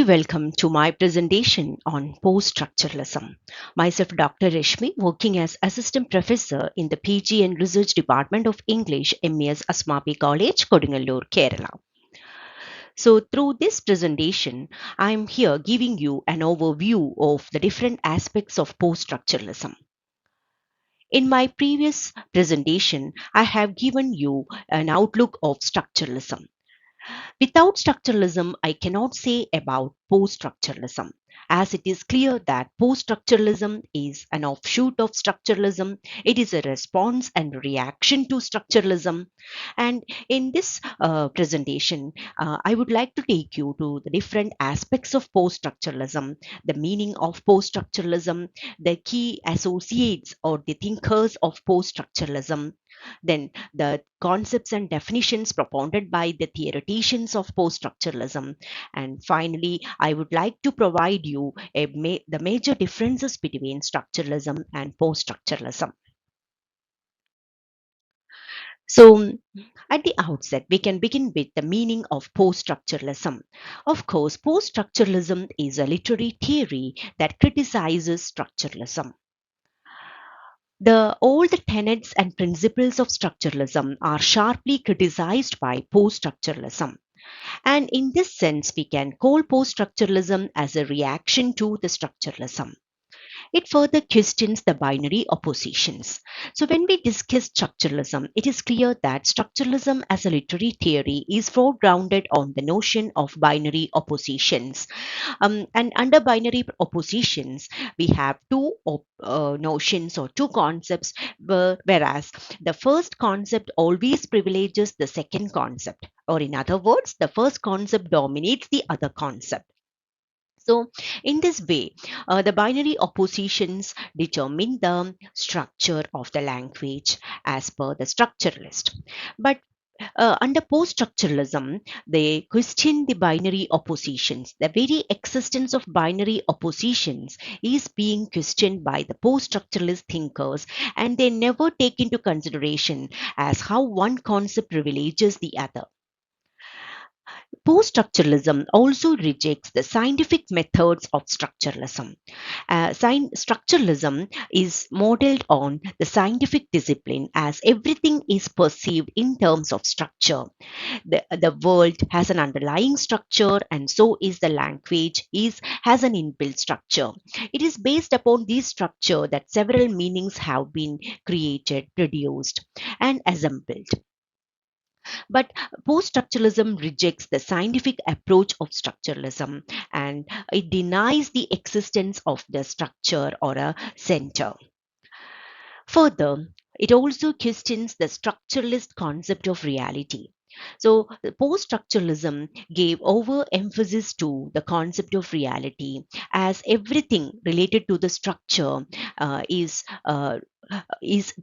Warmly welcome to my presentation on post-structuralism. Myself Dr. Reshmi, working as Assistant Professor in the PG and Research Department of English, MES Asmapi College, Kodungalur, Kerala. So through this presentation, I am here giving you an overview of the different aspects of post-structuralism. In my previous presentation, I have given you an outlook of structuralism. Without structuralism, I cannot say about post-structuralism, as it is clear that post-structuralism is an offshoot of structuralism. It is a response and reaction to structuralism. And in this presentation, I would like to take you to the different aspects of post-structuralism, the meaning of post-structuralism, the key associates or the thinkers of post-structuralism, then the concepts and definitions propounded by the theoreticians of post-structuralism. And finally, I would like to provide you the major differences between structuralism and post-structuralism. So, at the outset, we can begin with the meaning of post-structuralism. Of course, post-structuralism is a literary theory that criticizes structuralism. All the tenets and principles of structuralism are sharply criticized by post-structuralism. And in this sense, we can call post-structuralism as a reaction to the structuralism. It further questions the binary oppositions. So when we discuss structuralism, it is clear that structuralism as a literary theory is foregrounded on the notion of binary oppositions. And under binary oppositions, we have two notions or two concepts, whereas the first concept always privileges the second concept, or in other words, the first concept dominates the other concept. So, in this way, the binary oppositions determine the structure of the language as per the structuralist. But under post-structuralism, they question the binary oppositions. The very existence of binary oppositions is being questioned by the post-structuralist thinkers, and they never take into consideration as how one concept privileges the other. Post-structuralism also rejects the scientific methods of structuralism. Structuralism is modeled on the scientific discipline, as everything is perceived in terms of structure. The world has an underlying structure, and so is the language has an inbuilt structure. It is based upon this structure that several meanings have been created, produced, and assembled. But post-structuralism rejects the scientific approach of structuralism, and it denies the existence of the structure or a center. Further, it also questions the structuralist concept of reality. So, post-structuralism gave overemphasis to the concept of reality, as everything related to the structure is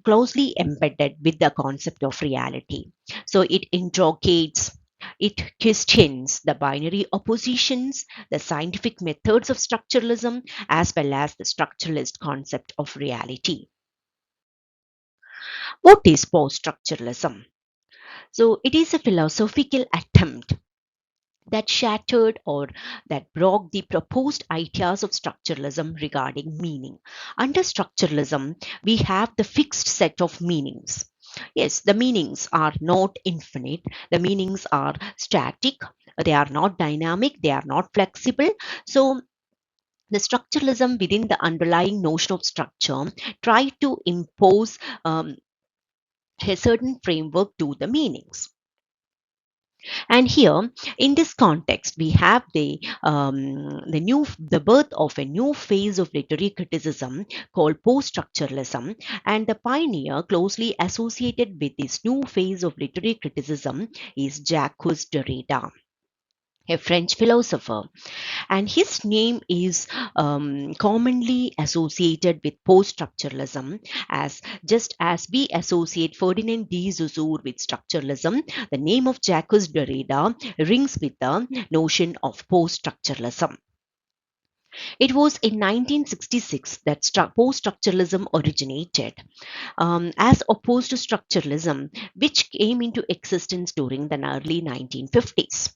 closely embedded with the concept of reality. So, it questions the binary oppositions, the scientific methods of structuralism, as well as the structuralist concept of reality. What is post-structuralism? So it is a philosophical attempt that shattered or that broke the proposed ideas of structuralism regarding meaning. Under structuralism, we have the fixed set of meanings. Yes, the meanings are not infinite, the meanings are static, they are not dynamic, they are not flexible. So the structuralism within the underlying notion of structure tried to impose a certain framework to the meanings. And here, in this context, we have the birth of a new phase of literary criticism called post-structuralism, and the pioneer closely associated with this new phase of literary criticism is Jacques Derrida, a French philosopher, and his name is commonly associated with post-structuralism, just as we associate Ferdinand de Saussure with structuralism. The name of Jacques Derrida rings with the notion of post-structuralism. It was in 1966 that post-structuralism originated, as opposed to structuralism, which came into existence during the early 1950s.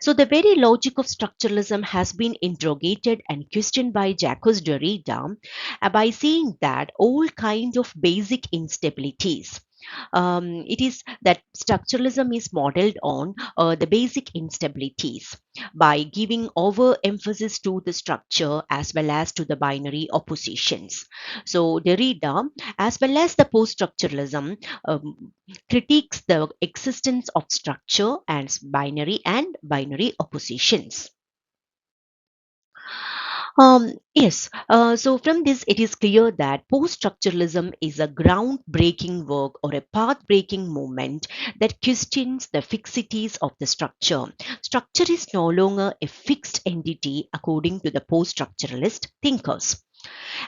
So the very logic of structuralism has been interrogated and questioned by Jacques Derrida by saying that all kinds of basic instabilities, it is that structuralism is modeled on the basic instabilities by giving overemphasis to the structure as well as to the binary oppositions. So Derrida, as well as the post-structuralism, critiques the existence of structure as binary and binary oppositions. Yes, so from this, it is clear that post structuralism is a groundbreaking work or a path breaking movement that questions the fixities of the structure. Structure is no longer a fixed entity according to the post structuralist thinkers,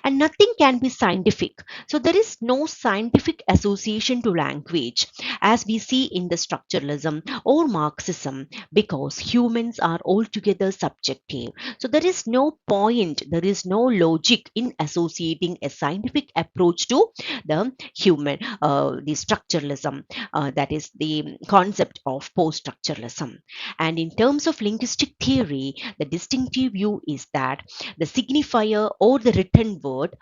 and nothing can be scientific. So there is no scientific association to language as we see in the structuralism or Marxism, because humans are altogether subjective. So there is no point, there is no logic in associating a scientific approach to the structuralism, that is the concept of post-structuralism. And in terms of linguistic theory, the distinctive view is that the signifier or the written word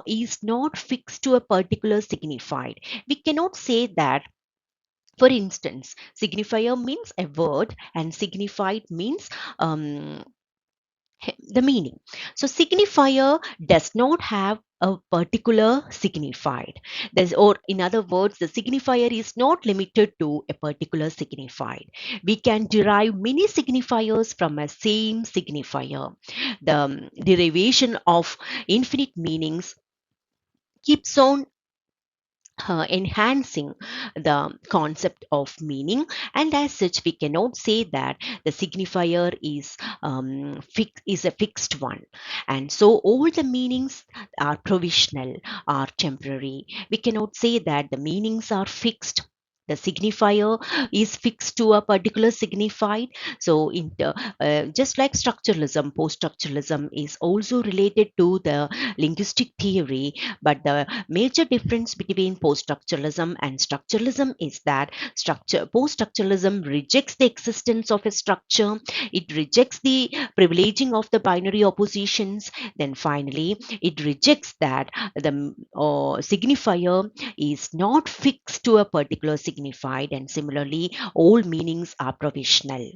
is not fixed to a particular signified. We cannot say that, for instance, signifier means a word and signified means um, the meaning. So signifier does not have a particular signified. Or in other words, the signifier is not limited to a particular signified. We can derive many signifiers from a same signifier. The derivation of infinite meanings keeps on enhancing the concept of meaning, and as such we cannot say that the signifier is a fixed one, and so all the meanings are provisional, are temporary. We cannot say that the meanings are fixed, the signifier is fixed to a particular signified. So just like structuralism, post structuralism is also related to the linguistic theory, but the major difference between post-structuralism and structuralism is that post-structuralism rejects the existence of a structure. It rejects the privileging of the binary oppositions. Then finally, it rejects that the signifier is not fixed to a particular signified, and similarly, all meanings are provisional.